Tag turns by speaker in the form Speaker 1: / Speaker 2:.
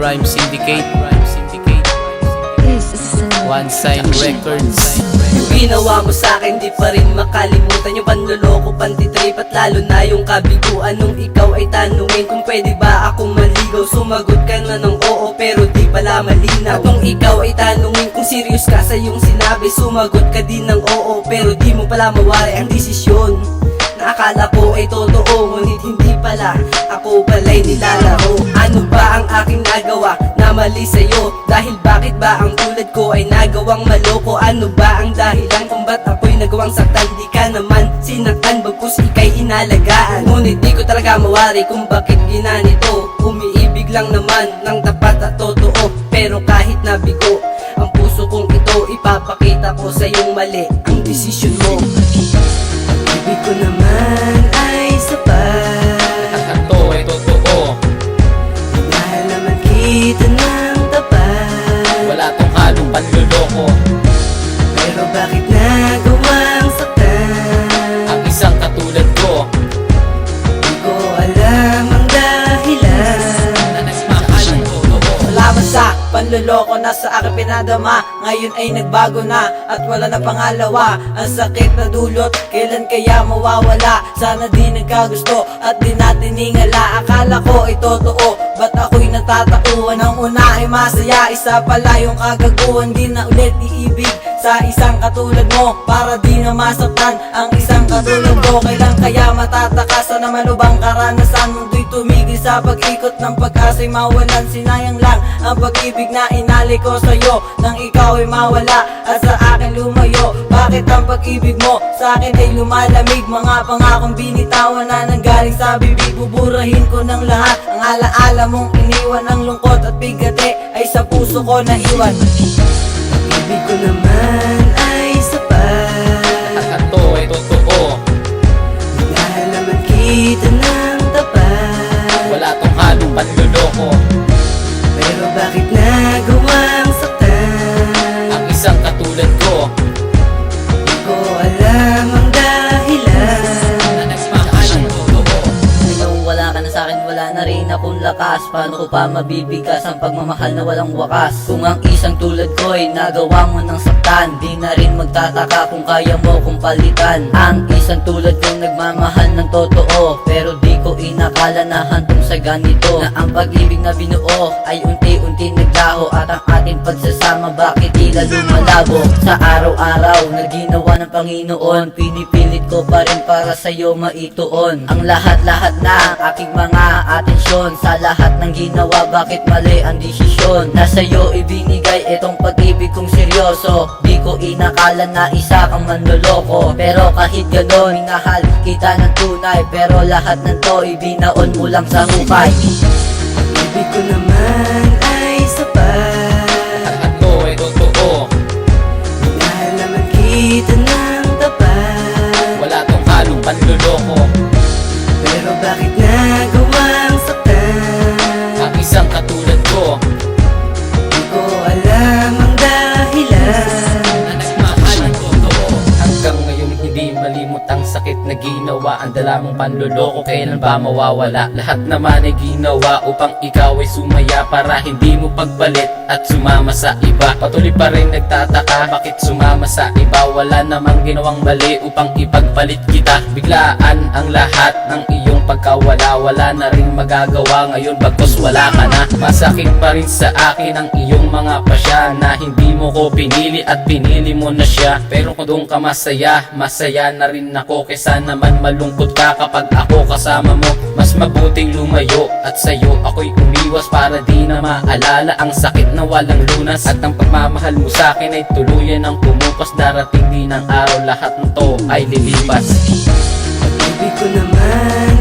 Speaker 1: Rhyme Syndicate, One Sign Records.
Speaker 2: Yung ginawa mo sa'kin di pa rin makalimutan. Yung panloloko, pantitrip at lalo na yung kabiguan. Nung ikaw ay tanungin kung pwede ba akong maligaw, sumagot ka na ng oo pero di pala malinaw. At nung ikaw ay tanungin kung serious ka sa iyong sinabi, sumagot ka din ng oo pero di mo pala mawari ang desisyon. Na akala ko ay totoo, ngunit hindi pala. Ako pala'y nilalaro. Ano ba ang aking nagawa na mali sa'yo? Dahil bakit ba ang tulad ko ay nagawang maloko? Ano ba ang dahilan kung ba't ako'y nagawang saktan? Di ka naman sinaktan, bagkus ika'y inalagaan. Ngunit di ko talaga mawari kung bakit ginanito. Umiibig lang naman ng tapat at totoo, pero kahit nabigo ang puso kong ito, ipapakita ko sa iyong mali ang desisyon mo. Ibig ko naman ay sapat,
Speaker 1: At ito ay totoo,
Speaker 2: dahil naman kita ng tapat.
Speaker 1: wala tong halong panloloko.
Speaker 2: Pero bakit nagawang saktan?
Speaker 1: Ang isang katulad ko
Speaker 2: Di ko alam ang dahilan.
Speaker 1: na nagmahal ng totoo.
Speaker 3: Salamat sa panloloko na sa akin pinadama. Ngayon ay nagbago na at wala na pangalawa. Ang sakit na dulot, kailan kaya mawawala? Sana di nagkagusto at di natin ingala. Akala ko ay totoo, ba't ako'y natatauhan? Ang una ay masaya, isa pala yung kagaguhan. Di na ulit iibig sa isang katulad mo, para di na masaktan ang isang katulad ko. Kailan kaya matatakasan na malubang karanasan? Mundo'y tumigil sa pag-ikot ng pag-asa'y mawalan. Sinayang lang ang pag-ibig na inali ko sa'yo, nang ikaw ay mawala at sa akin lumayo. Bakit ang pag-ibig mo sa akin ay lumalamig? Mga pangakong binitawan na nanggaling sa bibig, buburahin ko ng lahat. Ang alaala mong iniwan, ang lungkot at bigate ay sa puso ko na iwan.
Speaker 2: Ibig ko naman ay sapat,
Speaker 1: At ito ay totoo,
Speaker 2: dahil naman kita ng tapat.
Speaker 1: wala tong halong panloloko.
Speaker 2: Pero bakit nagawang saktan?
Speaker 1: Ang isang katulad ko
Speaker 2: Di ko alam ang dahilan.
Speaker 1: na nagmahal ng totoo.
Speaker 3: Ikaw wala ka na sa'kin, wala na rin akong lakas. Paano ko pa mabibigkas ang pagmamahal na walang wakas? Kung ang isang tulad ko ay nagawa mo ng saktan, di na rin magtataka kung kaya mo kong palitan. Ang isang tulad kong nagmamahal ng totoo, pero di ko inakala na hantong sa ganito. Na ang pag-ibig na binuo ay unti-unti naglaho, at ang ating pagsasama bakit tila lumalabo? Sa araw-araw na ginawa ng Panginoon, pinipilit ko pa rin para sa'yo maituon ang lahat-lahat na aking mga atensyon. Sa lahat ng ginawa, bakit mali ang desisyon? Na sa'yo ibinigay itong pag-ibig kong seryoso. Di ko inakala na isa kang manloloko, pero kahit ganon, minahal kita ng tunay. Pero lahat ng to ibinaon mo lang sa hukay.
Speaker 2: Ibig ko naman ay sapat,
Speaker 1: At ito ay totoo,
Speaker 2: dahil naman kita ng tapat.
Speaker 1: wala tong halong panloloko.
Speaker 2: Pero bakit nagawang saktan?
Speaker 1: Ang isang katulad ko
Speaker 2: Di ko alam ang dahilan.
Speaker 1: na nagmahal ng totoo. Hanggang ngayon hindi malimot ang sakit na ginawa. Ang dala mong panloloko, kailan ba mawawala? Lahat naman ay ginawa upang ikaw ay sumaya, para hindi mo pagpalit at sumama sa iba. Patuloy pa rin nagtataka, bakit sumama sa iba? Wala namang ginawang mali upang ipagpalit kita. Biglaan ang lahat ng iyong pagkawala, wala na rin magagawa ngayon bagkus wala ka na. Masakit pa rin sa akin ang iyong mga pasya, na hindi mo ko pinili at pinili mo na siya. Pero kung doon ka masaya, masaya na rin ako. Kesa naman malungkot ka kapag ako kasama mo. Mas mabuting lumayo at sa'yo ako'y umiwas, para di na maalala ang sakit na walang lunas. At ang pagmamahal mo sa'kin ay tuluyan ng pumupas. Darating din ang araw, lahat ng to ay lilipas.
Speaker 2: Ibig ko naman